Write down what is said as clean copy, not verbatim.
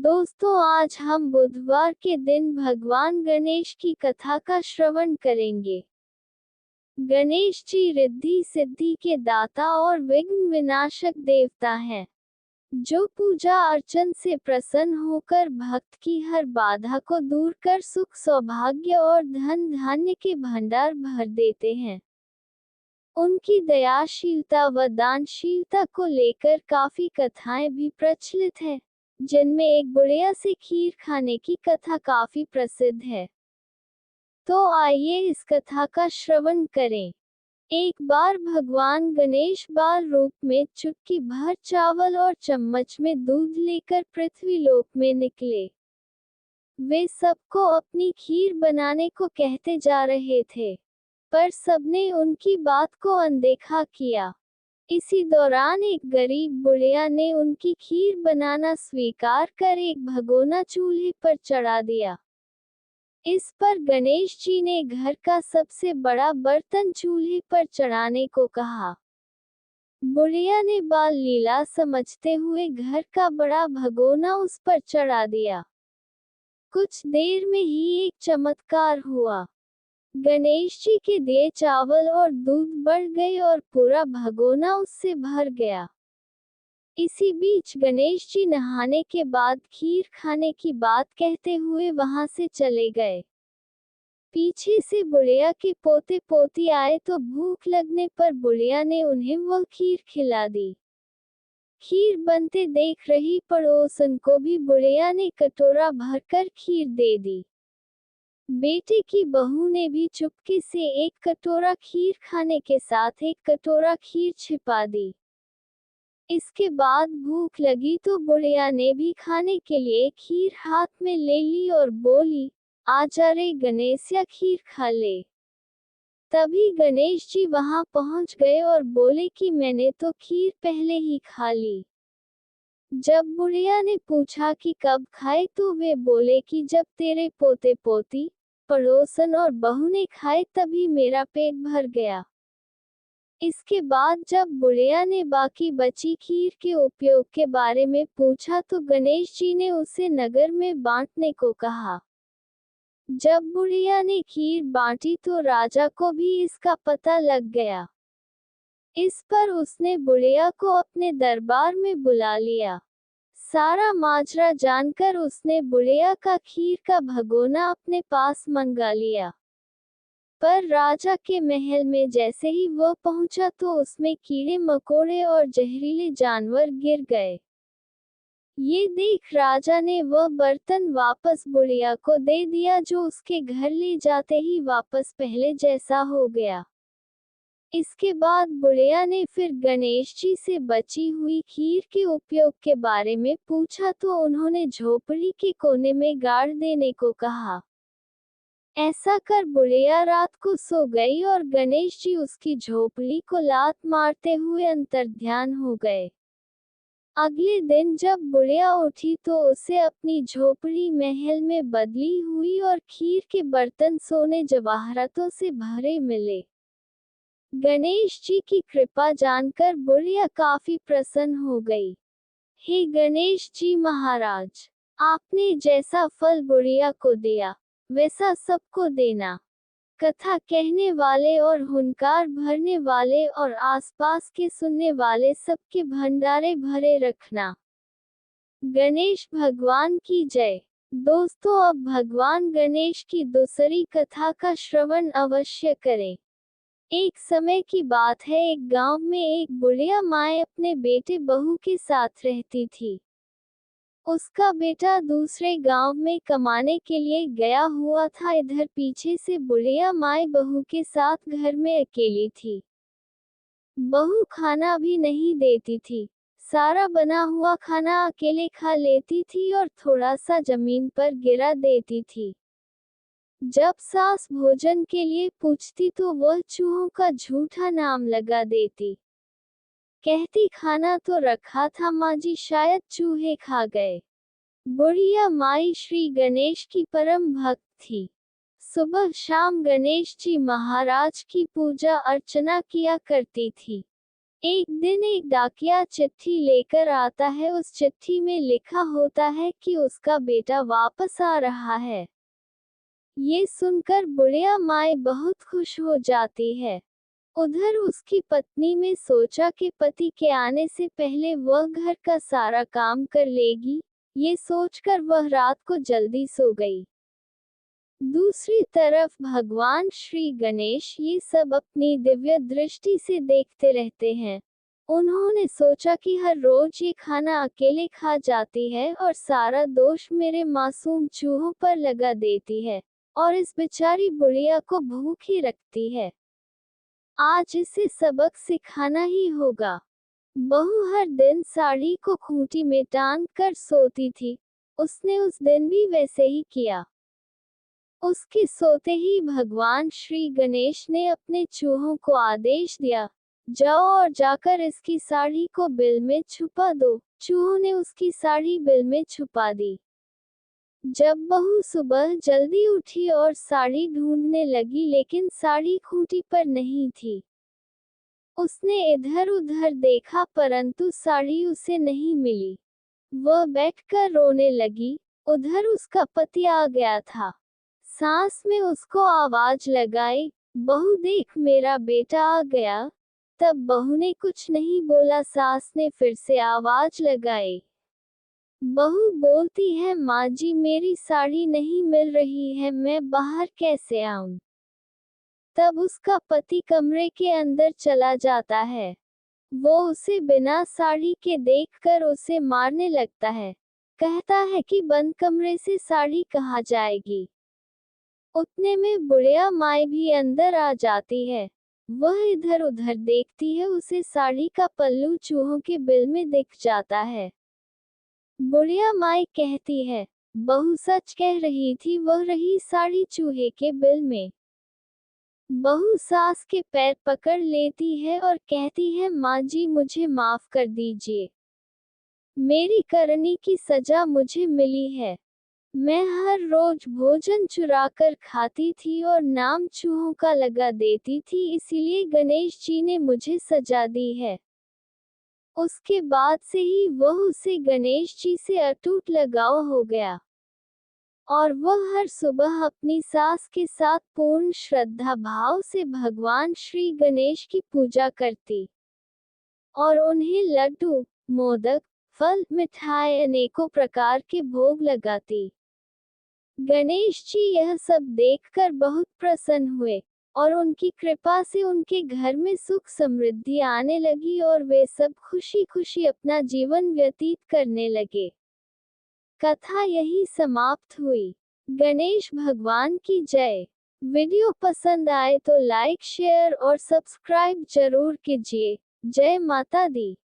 दोस्तों, आज हम बुधवार के दिन भगवान गणेश की कथा का श्रवण करेंगे। गणेश जी रिद्धि सिद्धि के दाता और विघ्न विनाशक देवता हैं, जो पूजा अर्चन से प्रसन्न होकर भक्त की हर बाधा को दूर कर सुख सौभाग्य और धन धान्य के भंडार भर देते हैं। उनकी दयाशीलता व दानशीलता को लेकर काफी कथाएं भी प्रचलित है, जिनमें एक बुढ़िया से खीर खाने की कथा काफी प्रसिद्ध है। तो आइए इस कथा का श्रवण करें। एक बार भगवान गणेश बाल रूप में चुटकी भर चावल और चम्मच में दूध लेकर पृथ्वी लोक में निकले। वे सबको अपनी खीर बनाने को कहते जा रहे थे, पर सबने उनकी बात को अनदेखा किया। इसी दौरान एक गरीब बुढ़िया ने उनकी खीर बनाना स्वीकार कर एक भगोना चूल्हे पर चढ़ा दिया। इस पर गणेश जी ने घर का सबसे बड़ा बर्तन चूल्हे पर चढ़ाने को कहा। बुढ़िया ने बाल लीला समझते हुए घर का बड़ा भगोना उस पर चढ़ा दिया। कुछ देर में ही एक चमत्कार हुआ। गणेश जी के दिए चावल और दूध बढ़ गए और पूरा भगोना उससे भर गया। इसी बीच गणेश जी नहाने के बाद खीर खाने की बात कहते हुए वहां से चले गए। पीछे से बुढ़िया के पोते पोती आए तो भूख लगने पर बुढ़िया ने उन्हें वह खीर खिला दी। खीर बनते देख रही पड़ोसन को भी बुढ़िया ने कटोरा भरकर खीर दे दी। बेटे की बहू ने भी चुपके से एक कटोरा खीर खाने के साथ एक कटोरा खीर छिपा दी। इसके बाद भूख लगी तो बुढ़िया ने भी खाने के लिए खीर हाथ में ले ली और बोली, आजा रे गणेशिया, खीर खा ले। तभी गणेश जी वहां पहुंच गए और बोले कि मैंने तो खीर पहले ही खा ली। जब बुढ़िया ने पूछा कि कब खाए तो वे बोले कि जब तेरे पोते पोती, पड़ोसन और बहू ने खाए तभी मेरा पेट भर गया। इसके बाद जब बुढ़िया ने बाकी बची खीर के उपयोग के बारे में पूछा तो गणेश जी ने उसे नगर में बांटने को कहा। जब बुढ़िया ने खीर बांटी तो राजा को भी इसका पता लग गया। इस पर उसने बुढ़िया को अपने दरबार में बुला लिया। सारा माजरा जानकर उसने बुढ़िया का खीर का भगोना अपने पास मंगा लिया। पर राजा के महल में जैसे ही वह पहुंचा तो उसमें कीड़े मकोड़े और जहरीले जानवर गिर गए। ये देख राजा ने वह बर्तन वापस बुढ़िया को दे दिया, जो उसके घर ले जाते ही वापस पहले जैसा हो गया। इसके बाद बुढ़िया ने फिर गणेश जी से बची हुई खीर के उपयोग के बारे में पूछा तो उन्होंने झोपड़ी के कोने में गाड़ देने को कहा। ऐसा कर बुढ़िया रात को सो गई और गणेश जी उसकी झोपड़ी को लात मारते हुए अंतर्ध्यान हो गए। अगले दिन जब बुढ़िया उठी तो उसे अपनी झोपड़ी महल में बदली हुई और खीर के बर्तन सोने जवाहरातों से भरे मिले। गणेश जी की कृपा जानकर बुढ़िया काफी प्रसन्न हो गई। हे गणेश जी महाराज, आपने जैसा फल बुढ़िया को दिया वैसा सबको देना। कथा कहने वाले और हुनकार भरने वाले और आसपास के सुनने वाले सबके भंडारे भरे रखना। गणेश भगवान की जय। दोस्तों, अब भगवान गणेश की दूसरी कथा का श्रवण अवश्य करें। एक समय की बात है, एक गांव में एक बुढ़िया माँ अपने बेटे बहू के साथ रहती थी। उसका बेटा दूसरे गांव में कमाने के लिए गया हुआ था। इधर पीछे से बुढ़िया माँ बहू के साथ घर में अकेली थी। बहू खाना भी नहीं देती थी, सारा बना हुआ खाना अकेले खा लेती थी और थोड़ा सा जमीन पर गिरा देती थी। जब सास भोजन के लिए पूछती तो वह चूहों का झूठा नाम लगा देती। कहती खाना तो रखा था माँ जी, शायद चूहे खा गए। बुढ़िया माई श्री गणेश की परम भक्त थी। सुबह शाम गणेश जी महाराज की पूजा अर्चना किया करती थी। एक दिन एक डाकिया चिट्ठी लेकर आता है। उस चिट्ठी में लिखा होता है कि उसका बेटा वापस आ रहा है। ये सुनकर बुढ़िया माई बहुत खुश हो जाती है। उधर उसकी पत्नी ने सोचा कि पति के आने से पहले वह घर का सारा काम कर लेगी। ये सोचकर वह रात को जल्दी सो गई। दूसरी तरफ भगवान श्री गणेश ये सब अपनी दिव्य दृष्टि से देखते रहते हैं। उन्होंने सोचा कि हर रोज ये खाना अकेले खा जाती है और सारा दोष मेरे मासूम चूहों पर लगा देती है और इस बेचारी बुढ़िया को भूख ही रखती है। आज इसे सबक सिखाना ही होगा। बहू हर दिन साड़ी को खूंटी में टांग कर सोती थी। उसने उस दिन भी वैसे ही किया। उसके सोते ही भगवान श्री गणेश ने अपने चूहों को आदेश दिया, जाओ और जाकर इसकी साड़ी को बिल में छुपा दो। चूहों ने उसकी साड़ी बिल में छुपा दी। जब बहू सुबह जल्दी उठी और साड़ी ढूंढने लगी लेकिन साड़ी खूंटी पर नहीं थी। उसने इधर उधर देखा परंतु साड़ी उसे नहीं मिली। वह बैठकर रोने लगी। उधर उसका पति आ गया था। सांस में उसको आवाज लगाई, बहू देख मेरा बेटा आ गया। तब बहू ने कुछ नहीं बोला। सास ने फिर से आवाज लगाई। बहू बोलती है, माँ जी मेरी साड़ी नहीं मिल रही है, मैं बाहर कैसे आऊं? तब उसका पति कमरे के अंदर चला जाता है। वो उसे बिना साड़ी के देखकर उसे मारने लगता है। कहता है कि बंद कमरे से साड़ी कहाँ जाएगी। उतने में बुढ़िया माई भी अंदर आ जाती है। वह इधर उधर देखती है। उसे साड़ी का पल्लू चूहों के बिल में दिख जाता है। बुढ़िया माई कहती है, बहू सच कह रही थी, वह रही साड़ी चूहे के बिल में। बहू सास के पैर पकड़ लेती है और कहती है, माँ जी मुझे माफ कर दीजिए। मेरी करनी की सजा मुझे मिली है। मैं हर रोज भोजन चुरा कर खाती थी और नाम चूहों का लगा देती थी, इसीलिए गणेश जी ने मुझे सजा दी है। उसके बाद से ही वह उसे गणेश जी से अटूट लगाव हो गया और वह हर सुबह अपनी सास के साथ पूर्ण श्रद्धा भाव से भगवान श्री गणेश की पूजा करती और उन्हें लड्डू, मोदक, फल, मिठाई अनेकों प्रकार के भोग लगाती। गणेश जी यह सब देखकर बहुत प्रसन्न हुए और उनकी कृपा से उनके घर में सुख समृद्धि आने लगी और वे सब खुशी खुशी अपना जीवन व्यतीत करने लगे। कथा यही समाप्त हुई। गणेश भगवान की जय। वीडियो पसंद आए तो लाइक, शेयर और सब्सक्राइब जरूर कीजिए। जय माता दी।